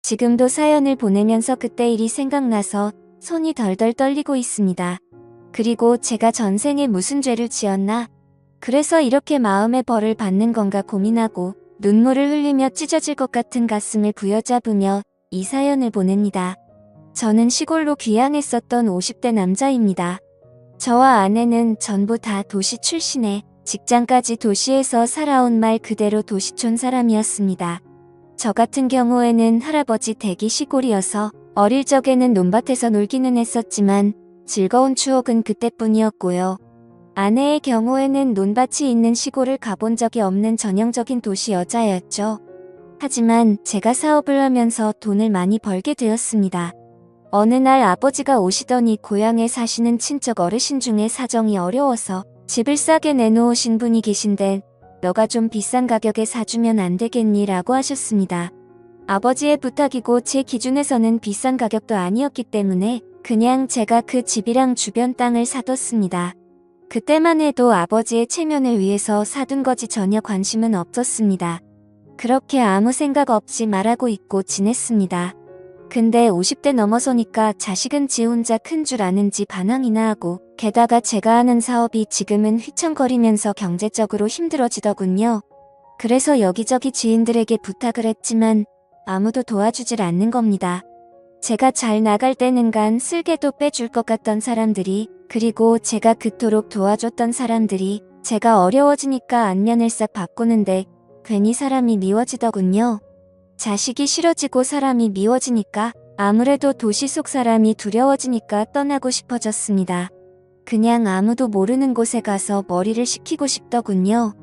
지금도 사연을 보내면서 그때 일이 생각나서 손이 덜덜 떨리고 있습니다. 그리고 제가 전생에 무슨 죄를 지었나? 그래서 이렇게 마음의 벌을 받는 건가 고민하고 눈물을 흘리며 찢어질 것 같은 가슴을 부여잡으며 이 사연을 보냅니다. 저는 시골로 귀향했었던 50대 남자입니다. 저와 아내는 전부 다 도시 출신에 직장까지 도시에서 살아온 말 그대로 도시촌 사람이었습니다. 저 같은 경우에는 할아버지 댁이 시골이어서 어릴 적에는 논밭에서 놀기는 했었지만 즐거운 추억은 그때뿐이었고요. 아내의 경우에는 논밭이 있는 시골을 가본 적이 없는 전형적인 도시 여자였죠. 하지만 제가 사업을 하면서 돈을 많이 벌게 되었습니다. 어느 날 아버지가 오시더니 고향에 사시는 친척 어르신 중에 사정이 어려워서 집을 싸게 내놓으신 분이 계신데 너가 좀 비싼 가격에 사주면 안 되겠니? 라고 하셨습니다. 아버지의 부탁이고 제 기준에서는 비싼 가격도 아니었기 때문에 그냥 제가 그 집이랑 주변 땅을 사뒀습니다. 그때만 해도 아버지의 체면을 위해서 사둔 거지 전혀 관심은 없었습니다. 그렇게 아무 생각 없이 말하고 있고 지냈습니다. 근데 50대 넘어서니까 자식은 지 혼자 큰 줄 아는지 반항이나 하고 게다가 제가 하는 사업이 지금은 휘청거리면서 경제적으로 힘들어지더군요. 그래서 여기저기 지인들에게 부탁을 했지만 아무도 도와주질 않는 겁니다. 제가 잘 나갈 때는간 쓸개도 빼줄 것 같던 사람들이 그리고 제가 그토록 도와줬던 사람들이 제가 어려워지니까 안면을 싹 바꾸는데 괜히 사람이 미워지더군요. 자식이 싫어지고 사람이 미워지니까 아무래도 도시 속 사람이 두려워지니까 떠나고 싶어졌습니다. 그냥 아무도 모르는 곳에 가서 머리를 식히고 싶더군요.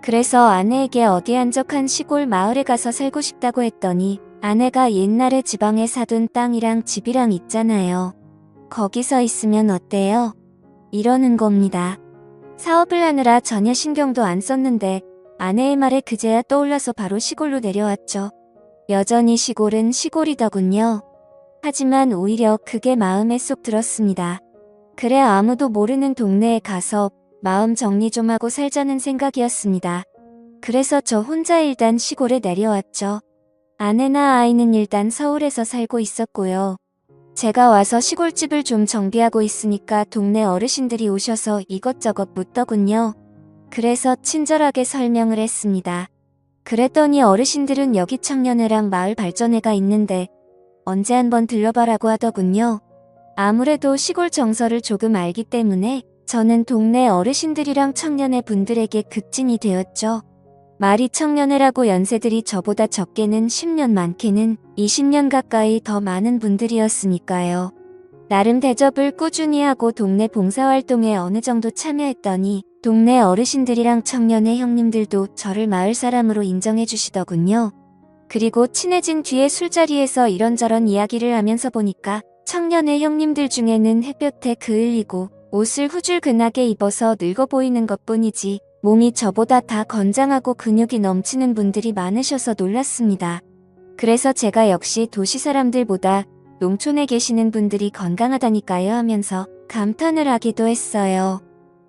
그래서 아내에게 어디 한적한 시골 마을에 가서 살고 싶다고 했더니 아내가 옛날에 지방에 사둔 땅이랑 집이랑 있잖아요. 거기서 있으면 어때요? 이러는 겁니다. 사업을 하느라 전혀 신경도 안 썼는데 아내의 말에 그제야 떠올라서 바로 시골로 내려왔죠. 여전히 시골은 시골이더군요. 하지만 오히려 그게 마음에 쏙 들었습니다. 그래 아무도 모르는 동네에 가서 마음 정리 좀 하고 살자는 생각이었습니다. 그래서 저 혼자 일단 시골에 내려왔죠. 아내나 아이는 일단 서울에서 살고 있었고요. 제가 와서 시골집을 좀 정비하고 있으니까 동네 어르신들이 오셔서 이것저것 묻더군요. 그래서 친절하게 설명을 했습니다. 그랬더니 어르신들은 여기 청년회랑 마을 발전회가 있는데 언제 한번 들러봐라고 하더군요. 아무래도 시골 정서를 조금 알기 때문에 저는 동네 어르신들이랑 청년회 분들에게 급진이 되었죠. 말이 청년회라고 연세들이 저보다 적게는 10년 많게는 20년 가까이 더 많은 분들이었으니까요. 나름 대접을 꾸준히 하고 동네 봉사활동에 어느 정도 참여했더니 동네 어르신들이랑 청년회 형님들도 저를 마을 사람으로 인정해 주시더군요. 그리고 친해진 뒤에 술자리에서 이런저런 이야기를 하면서 보니까 청년회 형님들 중에는 햇볕에 그을리고 옷을 후줄근하게 입어서 늙어 보이는 것뿐이지 몸이 저보다 다 건장하고 근육이 넘치는 분들이 많으셔서 놀랐습니다. 그래서 제가 역시 도시 사람들보다 농촌에 계시는 분들이 건강하다니까요 하면서 감탄을 하기도 했어요.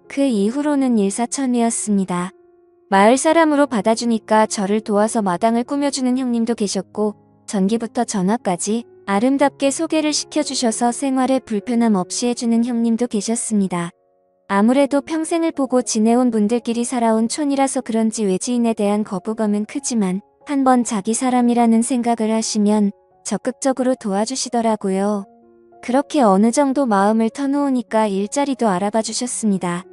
그 이후로는 일사천리였습니다. 마을 사람으로 받아주니까 저를 도와서 마당을 꾸며주는 형님도 계셨고 전기부터 전화까지 아름답게 소개를 시켜주셔서 생활에 불편함 없이 해주는 형님도 계셨습니다. 아무래도 평생을 보고 지내온 분들끼리 살아온 촌이라서 그런지 외지인에 대한 거부감은 크지만 한번 자기 사람이라는 생각을 하시면 적극적으로 도와주시더라고요. 그렇게 어느 정도 마음을 터놓으니까 일자리도 알아봐 주셨습니다.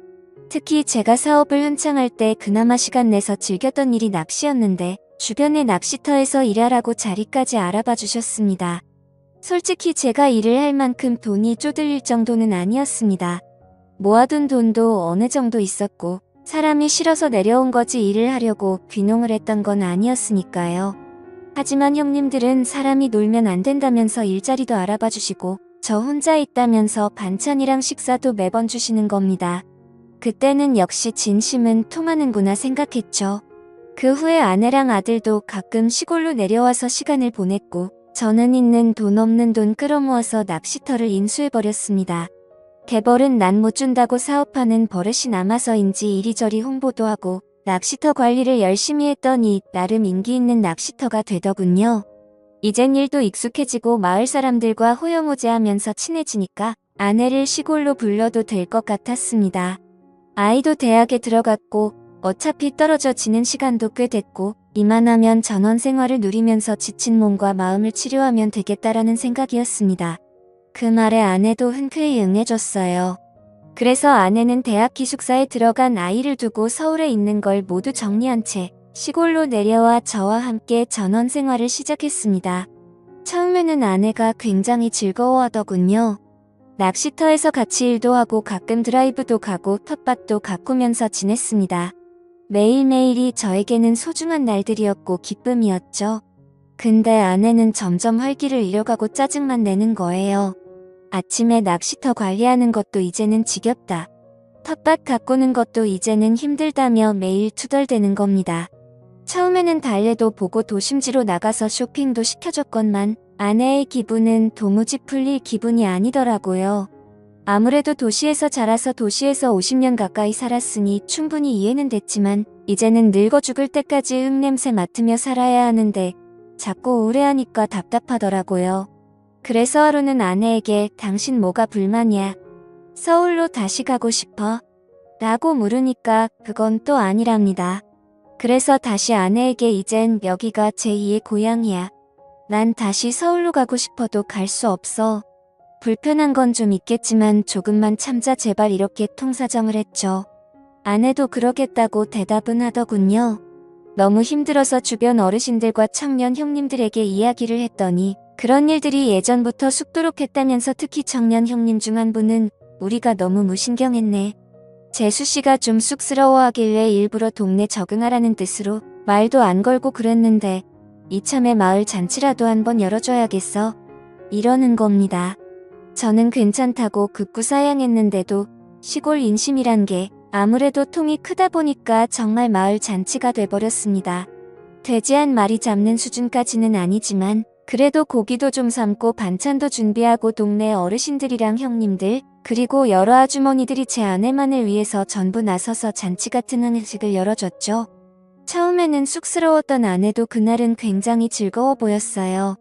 특히 제가 사업을 한창 할 때 그나마 시간 내서 즐겼던 일이 낚시였는데 주변의 낚시터에서 일하라고 자리까지 알아봐 주셨습니다. 솔직히 제가 일을 할 만큼 돈이 쪼들릴 정도는 아니었습니다. 모아둔 돈도 어느 정도 있었고 사람이 싫어서 내려온 거지 일을 하려고 귀농을 했던 건 아니었으니까요. 하지만 형님들은 사람이 놀면 안 된다면서 일자리도 알아봐 주시고 저 혼자 있다면서 반찬이랑 식사도 매번 주시는 겁니다. 그때는 역시 진심은 통하는구나 생각했죠. 그 후에 아내랑 아들도 가끔 시골로 내려와서 시간을 보냈고 저는 있는 돈 없는 돈 끌어모아서 낚시터를 인수해버렸습니다. 개벌은 난 못 준다고 사업하는 버릇이 남아서인지 이리저리 홍보도 하고 낚시터 관리를 열심히 했더니 나름 인기 있는 낚시터가 되더군요. 이젠 일도 익숙해지고 마을 사람들과 호영호재하면서 친해지니까 아내를 시골로 불러도 될 것 같았습니다. 아이도 대학에 들어갔고 어차피 떨어져 지는 시간도 꽤 됐고 이만하면 전원 생활을 누리면서 지친 몸과 마음을 치료하면 되겠다라는 생각이었습니다. 그 말에 아내도 흔쾌히 응해줬어요. 그래서 아내는 대학 기숙사에 들어간 아이를 두고 서울에 있는 걸 모두 정리한 채 시골로 내려와 저와 함께 전원 생활을 시작했습니다. 처음에는 아내가 굉장히 즐거워하더군요. 낚시터에서 같이 일도 하고 가끔 드라이브도 가고 텃밭도 가꾸면서 지냈습니다. 매일매일이 저에게는 소중한 날들이었고 기쁨이었죠. 근데 아내는 점점 활기를 잃어가고 짜증만 내는 거예요. 아침에 낚시터 관리하는 것도 이제는 지겹다. 텃밭 가꾸는 것도 이제는 힘들다며 매일 투덜대는 겁니다. 처음에는 달래도 보고 도심지로 나가서 쇼핑도 시켜줬건만 아내의 기분은 도무지 풀릴 기분이 아니더라고요. 아무래도 도시에서 자라서 도시에서 50년 가까이 살았으니 충분히 이해는 됐지만 이제는 늙어 죽을 때까지 흙냄새 맡으며 살아야 하는데 자꾸 우울해하니까 답답하더라고요. 그래서 하루는 아내에게 당신 뭐가 불만이야? 서울로 다시 가고 싶어? 라고 물으니까 그건 또 아니랍니다. 그래서 다시 아내에게 이젠 여기가 제2의 고향이야. 난 다시 서울로 가고 싶어도 갈 수 없어. 불편한 건 좀 있겠지만 조금만 참자 제발 이렇게 통사정을 했죠. 아내도 그러겠다고 대답은 하더군요. 너무 힘들어서 주변 어르신들과 청년 형님들에게 이야기를 했더니 그런 일들이 예전부터 쑥도록 했다면서 특히 청년 형님 중 한 분은 우리가 너무 무신경했네. 재수씨가 좀 쑥스러워하길래 일부러 동네 적응하라는 뜻으로 말도 안 걸고 그랬는데 이참에 마을 잔치라도 한번 열어줘야겠어. 이러는 겁니다. 저는 괜찮다고 극구사양했는데도 시골 인심이란 게 아무래도 통이 크다 보니까 정말 마을 잔치가 돼버렸습니다. 돼지 한 마리 잡는 수준까지는 아니지만 그래도 고기도 좀 삶고 반찬도 준비하고 동네 어르신들이랑 형님들 그리고 여러 아주머니들이 제 아내만을 위해서 전부 나서서 잔치 같은 음식을 열어줬죠. 처음에는 쑥스러웠던 아내도 그날은 굉장히 즐거워 보였어요.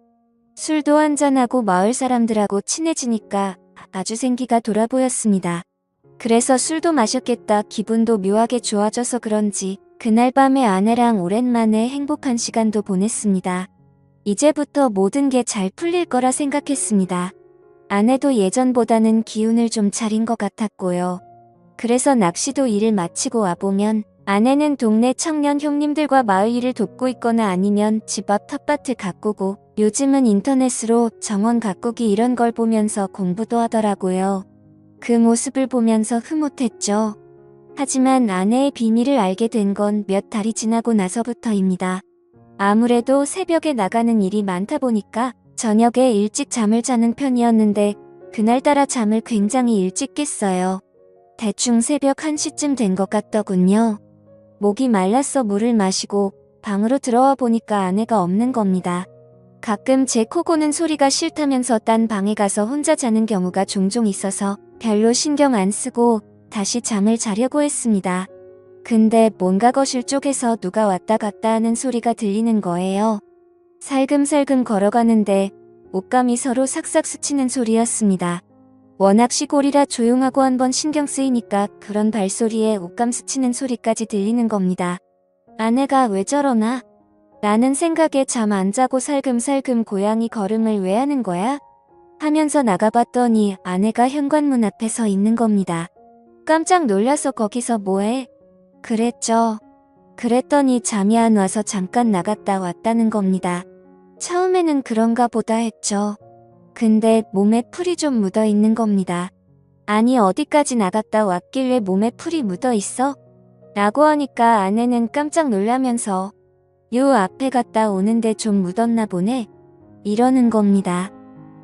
술도 한잔하고 마을 사람들하고 친해지니까 아주 생기가 돌아 보였습니다. 그래서 술도 마셨겠다 기분도 묘하게 좋아져서 그런지 그날 밤에 아내랑 오랜만에 행복한 시간도 보냈습니다. 이제부터 모든 게 잘 풀릴 거라 생각했습니다. 아내도 예전보다는 기운을 좀 차린 것 같았고요. 그래서 낚시도 일을 마치고 와보면 아내는 동네 청년 형님들과 마을 일을 돕고 있거나 아니면 집 앞 텃밭을 가꾸고 요즘은 인터넷으로 정원 가꾸기 이런 걸 보면서 공부도 하더라고요. 그 모습을 보면서 흐뭇했죠. 하지만 아내의 비밀을 알게 된 건 몇 달이 지나고 나서부터입니다. 아무래도 새벽에 나가는 일이 많다 보니까 저녁에 일찍 잠을 자는 편이었는데 그날따라 잠을 굉장히 일찍 깼어요. 대충 새벽 1시쯤 된 것 같더군요. 목이 말라서 물을 마시고 방으로 들어와 보니까 아내가 없는 겁니다. 가끔 제 코 고는 소리가 싫다면서 딴 방에 가서 혼자 자는 경우가 종종 있어서 별로 신경 안 쓰고 다시 잠을 자려고 했습니다. 근데 뭔가 거실 쪽에서 누가 왔다 갔다 하는 소리가 들리는 거예요. 살금살금 걸어가는데 옷감이 서로 삭삭 스치는 소리였습니다. 워낙 시골이라 조용하고 한번 신경 쓰이니까 그런 발소리에 옷감 스치는 소리까지 들리는 겁니다. 아내가 왜 저러나? 라는 생각에 잠 안 자고 살금살금 고양이 걸음을 왜 하는 거야? 하면서 나가봤더니 아내가 현관문 앞에 서 있는 겁니다. 깜짝 놀라서 거기서 뭐해? 그랬죠. 그랬더니 잠이 안 와서 잠깐 나갔다 왔다는 겁니다. 처음에는 그런가 보다 했죠. 근데 몸에 풀이 좀 묻어 있는 겁니다. 아니 어디까지 나갔다 왔길래 몸에 풀이 묻어 있어? 라고 하니까 아내는 깜짝 놀라면서 요 앞에 갔다 오는데 좀 묻었나 보네? 이러는 겁니다.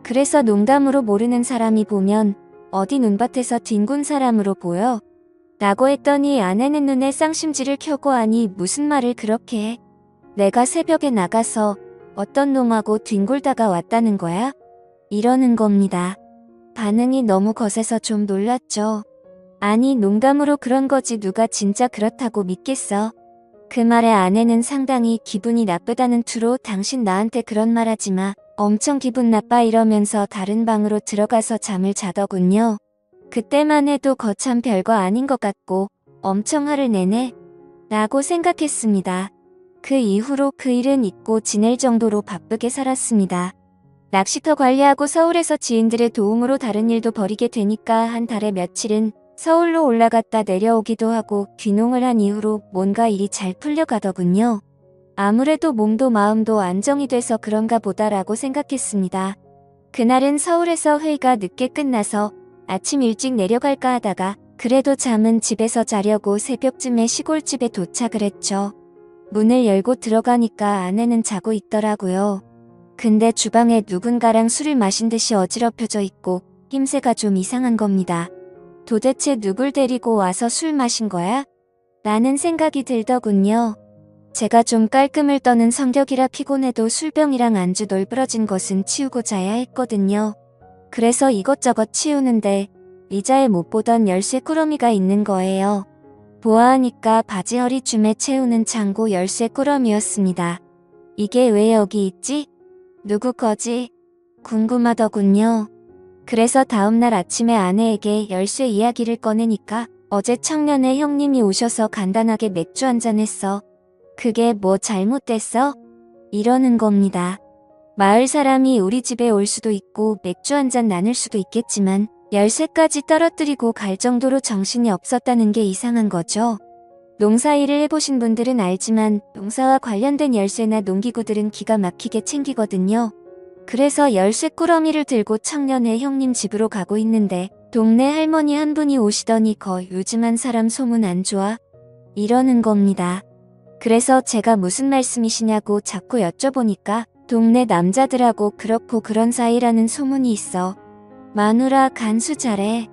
그래서 농담으로 모르는 사람이 보면 어디 눈밭에서 뒹군 사람으로 보여? 라고 했더니 아내는 눈에 쌍심지를 켜고 아니 무슨 말을 그렇게 해? 내가 새벽에 나가서 어떤 놈하고 뒹굴다가 왔다는 거야? 이러는 겁니다. 반응이 너무 거세서 좀 놀랐죠. 아니 농담으로 그런 거지 누가 진짜 그렇다고 믿겠어? 그 말에 아내는 상당히 기분이 나쁘다는 투로 당신 나한테 그런 말 하지 마. 엄청 기분 나빠 이러면서 다른 방으로 들어가서 잠을 자더군요. 그때만 해도 거참 별거 아닌 것 같고 엄청 화를 내네 라고 생각했습니다. 그 이후로 그 일은 잊고 지낼 정도로 바쁘게 살았습니다. 낚시터 관리하고 서울에서 지인들의 도움으로 다른 일도 벌이게 되니까 한 달에 며칠은 서울로 올라갔다 내려오기도 하고 귀농을 한 이후로 뭔가 일이 잘 풀려가더군요. 아무래도 몸도 마음도 안정이 돼서 그런가 보다라고 생각했습니다. 그날은 서울에서 회의가 늦게 끝나서 아침 일찍 내려갈까 하다가 그래도 잠은 집에서 자려고 새벽쯤에 시골집에 도착을 했죠. 문을 열고 들어가니까 아내는 자고 있더라고요. 근데 주방에 누군가랑 술을 마신 듯이 어지럽혀져 있고 힘새가 좀 이상한 겁니다. 도대체 누굴 데리고 와서 술 마신 거야? 라는 생각이 들더군요. 제가 좀 깔끔을 떠는 성격이라 피곤해도 술병이랑 안주 널브러진 것은 치우고 자야 했거든요. 그래서 이것저것 치우는데 의자에 못 보던 열쇠 꾸러미가 있는 거예요. 보아하니까 바지 허리춤에 채우는 창고 열쇠 꾸러미였습니다. 이게 왜 여기 있지? 누구 거지? 궁금하더군요. 그래서 다음날 아침에 아내에게 열쇠 이야기를 꺼내니까 어제 청년의 형님이 오셔서 간단하게 맥주 한잔 했어. 그게 뭐 잘못됐어? 이러는 겁니다. 마을 사람이 우리 집에 올 수도 있고 맥주 한잔 나눌 수도 있겠지만 열쇠까지 떨어뜨리고 갈 정도로 정신이 없었다는 게 이상한 거죠. 농사일을 해보신 분들은 알지만 농사와 관련된 열쇠나 농기구들은 기가 막히게 챙기거든요. 그래서 열쇠 꾸러미를 들고 청년의 형님 집으로 가고 있는데 동네 할머니 한 분이 오시더니 요즘 한 사람 소문 안 좋아? 이러는 겁니다. 그래서 제가 무슨 말씀이시냐고 자꾸 여쭤보니까 동네 남자들하고 그렇고 그런 사이라는 소문이 있어. 마누라 간수 잘해.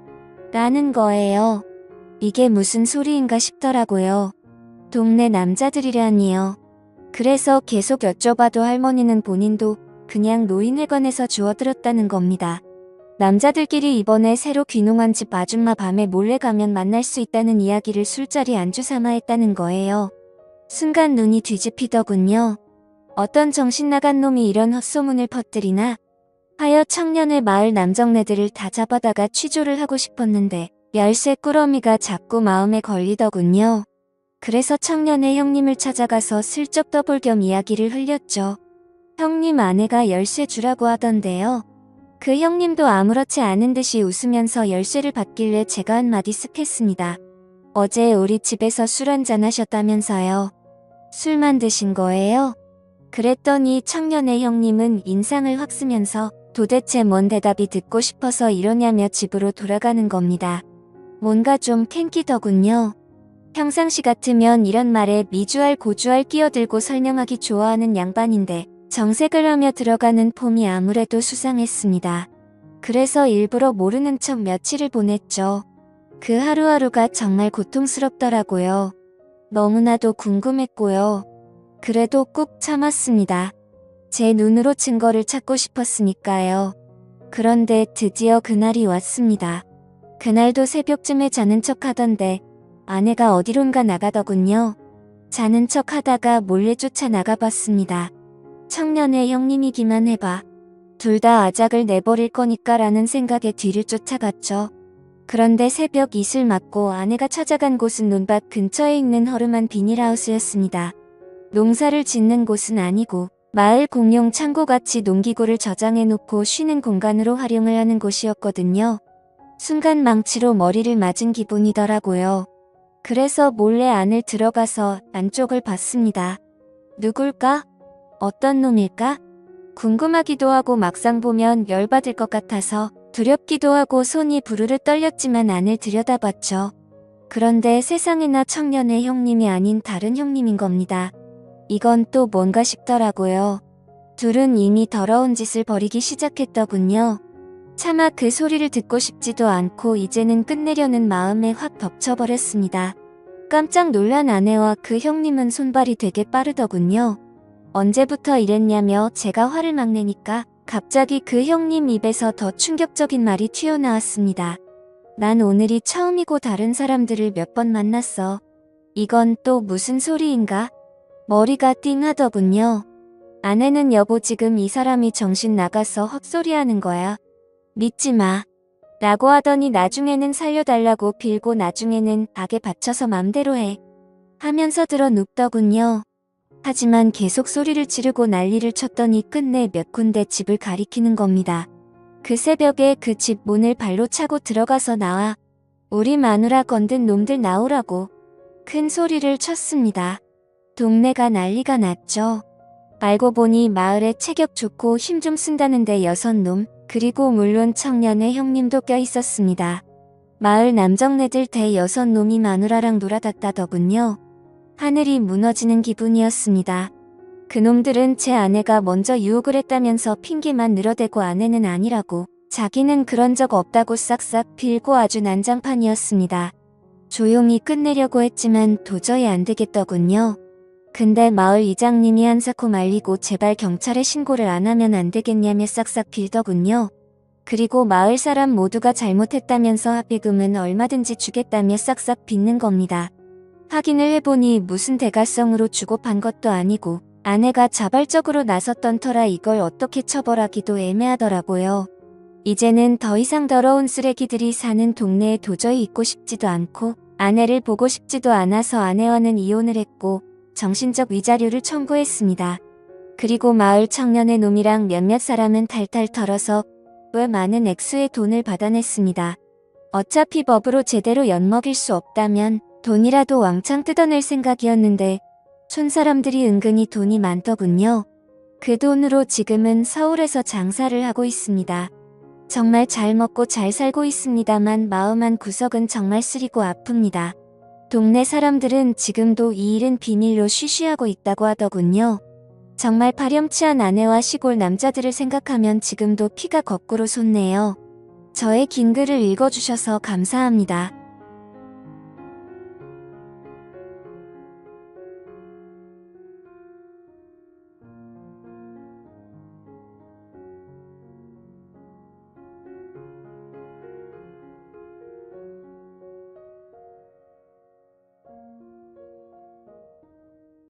라는 거예요. 이게 무슨 소리인가 싶더라고요. 동네 남자들이라니요. 그래서 계속 여쭤봐도 할머니는 본인도 그냥 노인회관에서 주워들었다는 겁니다. 남자들끼리 이번에 새로 귀농한 집 아줌마 밤에 몰래 가면 만날 수 있다는 이야기를 술자리 안주 삼아 했다는 거예요. 순간 눈이 뒤집히더군요. 어떤 정신 나간 놈이 이런 헛소문을 퍼뜨리나 하여 청년의 마을 남정네들을 다 잡아다가 취조를 하고 싶었는데 열쇠 꾸러미가 자꾸 마음에 걸리더군요. 그래서 청년의 형님을 찾아가서 슬쩍 떠볼 겸 이야기를 흘렸죠. 형님 아내가 열쇠 주라고 하던데요. 그 형님도 아무렇지 않은 듯이 웃으면서 열쇠를 받길래 제가 한마디 쓱 했습니다. 어제 우리 집에서 술 한잔 하셨다면서요. 술만 드신 거예요? 그랬더니 청년의 형님은 인상을 확 쓰면서 도대체 뭔 대답이 듣고 싶어서 이러냐며 집으로 돌아가는 겁니다. 뭔가 좀 캔끼더군요. 평상시 같으면 이런 말에 미주알 고주알 끼어들고 설명하기 좋아하는 양반인데 정색을 하며 들어가는 폼이 아무래도 수상했습니다. 그래서 일부러 모르는 척 며칠을 보냈죠. 그 하루하루가 정말 고통스럽더라고요. 너무나도 궁금했고요. 그래도 꾹 참았습니다. 제 눈으로 증거를 찾고 싶었으니까요. 그런데 드디어 그날이 왔습니다. 그날도 새벽쯤에 자는 척 하던데 아내가 어디론가 나가더군요. 자는 척 하다가 몰래 쫓아 나가봤습니다. 청년의 형님이기만 해봐. 둘 다 아작을 내버릴 거니까 라는 생각에 뒤를 쫓아갔죠. 그런데 새벽 이슬 맞고 아내가 찾아간 곳은 논밭 근처에 있는 허름한 비닐하우스였습니다. 농사를 짓는 곳은 아니고 마을 공용 창고같이 농기구를 저장해놓고 쉬는 공간으로 활용을 하는 곳이었거든요. 순간 망치로 머리를 맞은 기분이더라고요. 그래서 몰래 안을 들어가서 안쪽을 봤습니다. 누굴까? 어떤 놈일까? 궁금하기도 하고 막상 보면 열받을 것 같아서 두렵기도 하고 손이 부르르 떨렸지만 안을 들여다봤죠. 그런데 세상에나 청년의 형님이 아닌 다른 형님인 겁니다. 이건 또 뭔가 싶더라고요. 둘은 이미 더러운 짓을 벌이기 시작했더군요. 차마 그 소리를 듣고 싶지도 않고 이제는 끝내려는 마음에 확 덮쳐버렸습니다. 깜짝 놀란 아내와 그 형님은 손발이 되게 빠르더군요. 언제부터 이랬냐며 제가 화를 막 내니까 갑자기 그 형님 입에서 더 충격적인 말이 튀어나왔습니다. 난 오늘이 처음이고 다른 사람들을 몇 번 만났어. 이건 또 무슨 소리인가? 머리가 띵하더군요. 아내는 여보 지금 이 사람이 정신 나가서 헛소리하는 거야. 믿지 마. 라고 하더니 나중에는 살려달라고 빌고 나중에는 악에 받쳐서 맘대로 해. 하면서 들어 눕더군요. 하지만 계속 소리를 지르고 난리를 쳤더니 끝내 몇 군데 집을 가리키는 겁니다. 그 새벽에 그 집 문을 발로 차고 들어가서 나와 우리 마누라 건든 놈들 나오라고 큰 소리를 쳤습니다. 동네가 난리가 났죠. 알고 보니 마을에 체격 좋고 힘 좀 쓴다는데 6놈, 그리고 물론 청년의 형님도 껴 있었습니다. 마을 남정네들 대 6놈이 마누라랑 놀아댔다더군요. 하늘이 무너지는 기분이었습니다. 그놈들은 제 아내가 먼저 유혹을 했다면서 핑계만 늘어대고 아내는 아니라고, 자기는 그런 적 없다고 싹싹 빌고 아주 난장판이었습니다. 조용히 끝내려고 했지만 도저히 안 되겠더군요. 근데 마을 이장님이 한사코 말리고 제발 경찰에 신고를 안 하면 안 되겠냐며 싹싹 빌더군요. 그리고 마을 사람 모두가 잘못했다면서 합의금은 얼마든지 주겠다며 싹싹 빚는 겁니다. 확인을 해보니 무슨 대가성으로 주고 판 것도 아니고 아내가 자발적으로 나섰던 터라 이걸 어떻게 처벌하기도 애매하더라고요. 이제는 더 이상 더러운 쓰레기들이 사는 동네에 도저히 있고 싶지도 않고 아내를 보고 싶지도 않아서 아내와는 이혼을 했고 정신적 위자료를 청구했습니다. 그리고 마을 청년의 놈이랑 몇몇 사람은 탈탈 털어서 꽤 많은 액수의 돈을 받아냈습니다. 어차피 법으로 제대로 엿먹일 수 없다면 돈이라도 왕창 뜯어낼 생각이었는데 촌 사람들이 은근히 돈이 많더군요. 그 돈으로 지금은 서울에서 장사를 하고 있습니다. 정말 잘 먹고 잘 살고 있습니다만 마음 한 구석은 정말 쓰리고 아픕니다. 동네 사람들은 지금도 이 일은 비밀로 쉬쉬하고 있다고 하더군요. 정말 파렴치한 아내와 시골 남자들을 생각하면 지금도 피가 거꾸로 솟네요. 저의 긴 글을 읽어주셔서 감사합니다.